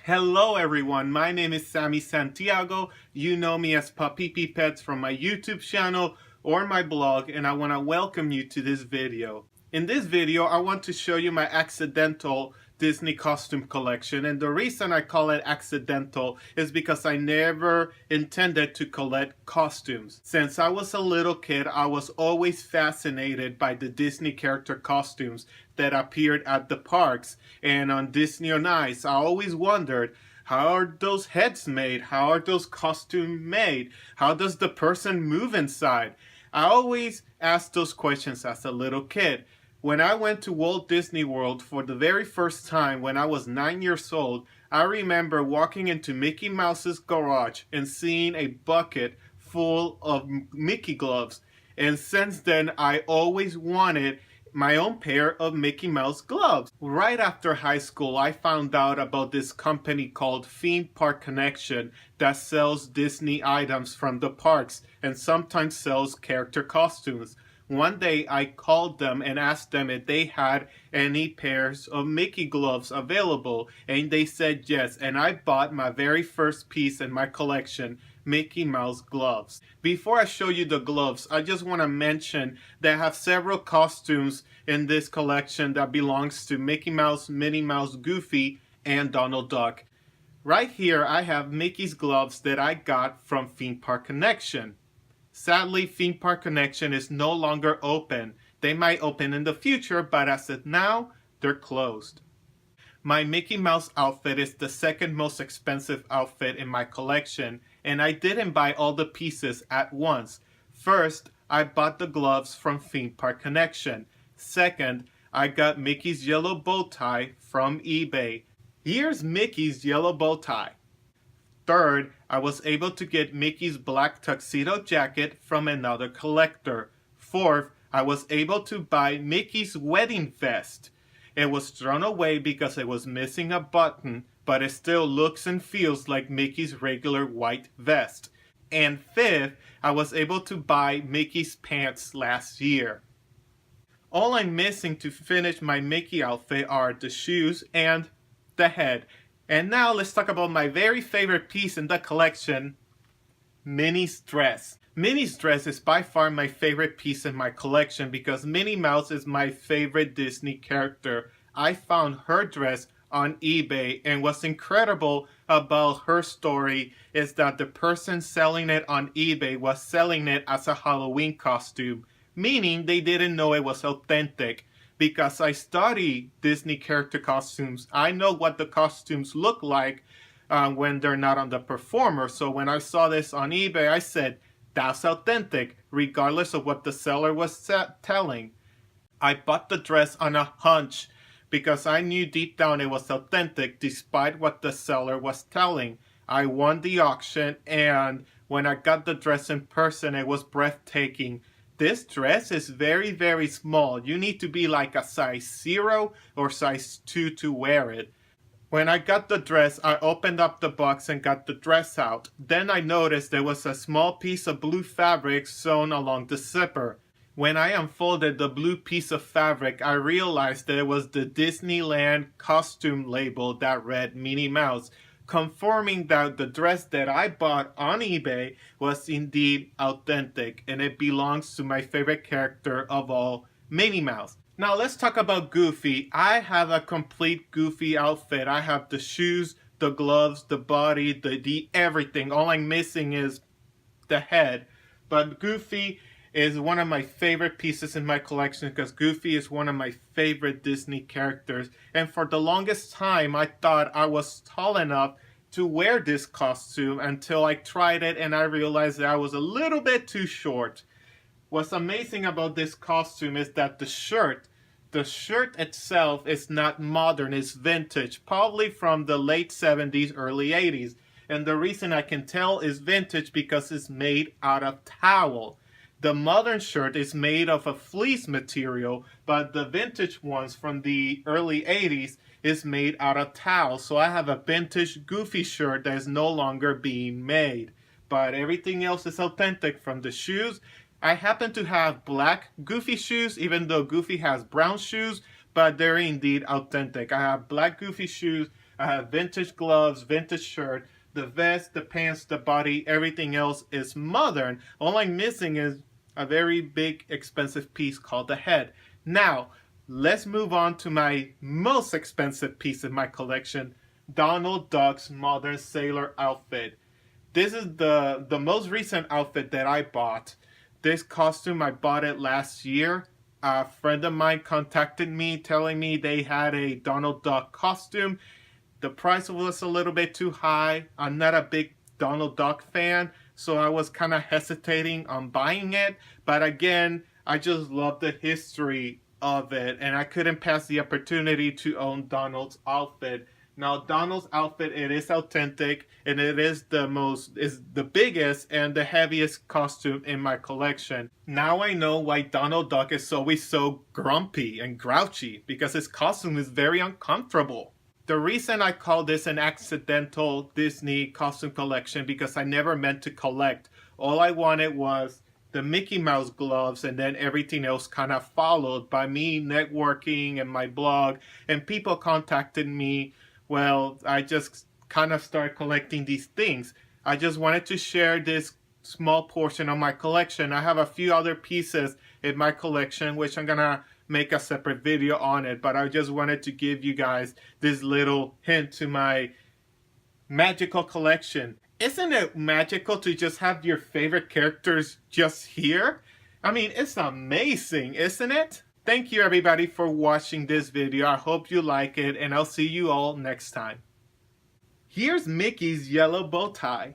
Hello everyone, my name is Sammy Santiago. You know me as Papipi Pets from my YouTube channel or my blog, and I want to welcome you to this video. In this video, I want to show you my accidental Disney costume collection, and the reason I call it accidental is because I never intended to collect costumes. Since I was a little kid, I was always fascinated by the Disney character costumes that appeared at the parks and on Disney on Ice. I always wondered, how are those heads made? How are those costumes made? How does the person move inside? I always asked those questions as a little kid. When I went to Walt Disney World for the very first time when I was 9 years old, I remember walking into Mickey Mouse's garage and seeing a bucket full of Mickey gloves. And since then, I always wanted my own pair of Mickey Mouse gloves. Right after high school, I found out about this company called Theme Park Connection that sells Disney items from the parks and sometimes sells character costumes. One day I called them and asked them if they had any pairs of Mickey gloves available, and they said yes, and I bought my very first piece in my collection, Mickey Mouse gloves. Before I show you the gloves, I just want to mention that I have several costumes in this collection that belongs to Mickey Mouse, Minnie Mouse, Goofy, and Donald Duck. Right here I have Mickey's gloves that I got from Theme Park Connection. Sadly, Theme Park Connection is no longer open. They might open in the future, but as of now, they're closed. My Mickey Mouse outfit is the second most expensive outfit in my collection, and I didn't buy all the pieces at once. First, I bought the gloves from Theme Park Connection. Second, I got Mickey's yellow bow tie from eBay. Here's Mickey's yellow bow tie. Third, I was able to get Mickey's black tuxedo jacket from another collector. Fourth, I was able to buy Mickey's wedding vest. It was thrown away because it was missing a button, but it still looks and feels like Mickey's regular white vest. And fifth, I was able to buy Mickey's pants last year. All I'm missing to finish my Mickey outfit are the shoes and the head. And now let's talk about my very favorite piece in the collection, Minnie's dress. Minnie's dress is by far my favorite piece in my collection because Minnie Mouse is my favorite Disney character. I found her dress on eBay, and what's incredible about her story is that the person selling it on eBay was selling it as a Halloween costume, meaning they didn't know it was authentic. Because I study Disney character costumes, I know what the costumes look like when they're not on the performer. So when I saw this on eBay, I said, that's authentic, regardless of what the seller was telling. I bought the dress on a hunch because I knew deep down it was authentic despite what the seller was telling. I won the auction, and when I got the dress in person, it was breathtaking. This dress is very, very small. You need to be like a size 0 or size 2 to wear it. When I got the dress, I opened up the box and got the dress out. Then I noticed there was a small piece of blue fabric sewn along the zipper. When I unfolded the blue piece of fabric, I realized that it was the Disneyland costume label that read Minnie Mouse, confirming that the dress that I bought on eBay was indeed authentic, and it belongs to my favorite character of all, Minnie Mouse. Now let's talk about Goofy. I have a complete Goofy outfit. I have the shoes, the gloves, the body, the everything. All I'm missing is the head. But Goofy is one of my favorite pieces in my collection because Goofy is one of my favorite Disney characters. And for the longest time, I thought I was tall enough to wear this costume until I tried it and I realized that I was a little bit too short. What's amazing about this costume is that the shirt itself is not modern, it's vintage, probably from the late 70s, early 80s. And the reason I can tell is vintage because it's made out of towel. The modern shirt is made of a fleece material, but the vintage ones from the early 80s is made out of towel. So I have a vintage Goofy shirt that is no longer being made. But everything else is authentic, from the shoes. I happen to have black Goofy shoes, even though Goofy has brown shoes, but they're indeed authentic. I have black Goofy shoes I have vintage gloves, vintage shirt, the vest, the pants, the body, everything else is modern. All I'm missing is a very big expensive piece called the head. Now, let's move on to my most expensive piece in my collection, Donald Duck's modern sailor outfit. This is the most recent outfit that I bought. This costume, I bought it last year. A friend of mine contacted me telling me they had a Donald Duck costume. The price was a little bit too high. I'm not a big Donald Duck fan, so I was kind of hesitating on buying it. But again, I just love the history of it, and I couldn't pass the opportunity to own Donald's outfit. Now, Donald's outfit, it is authentic, and it is the biggest and the heaviest costume in my collection. Now I know why Donald Duck is always so grumpy and grouchy, because his costume is very uncomfortable. The reason I call this an accidental Disney costume collection, because I never meant to collect. All I wanted was the Mickey Mouse gloves, and then everything else kind of followed by me networking and my blog, and people contacted me. Well, I just kind of started collecting these things. I just wanted to share this small portion of my collection. I have a few other pieces in my collection, which I'm gonna make a separate video on it, but I just wanted to give you guys this little hint to my magical collection. Isn't it magical to just have your favorite characters just here? I mean, it's amazing, isn't it? Thank you everybody for watching this video. I hope you like it, and I'll see you all next time. Here's Mickey's yellow bow tie.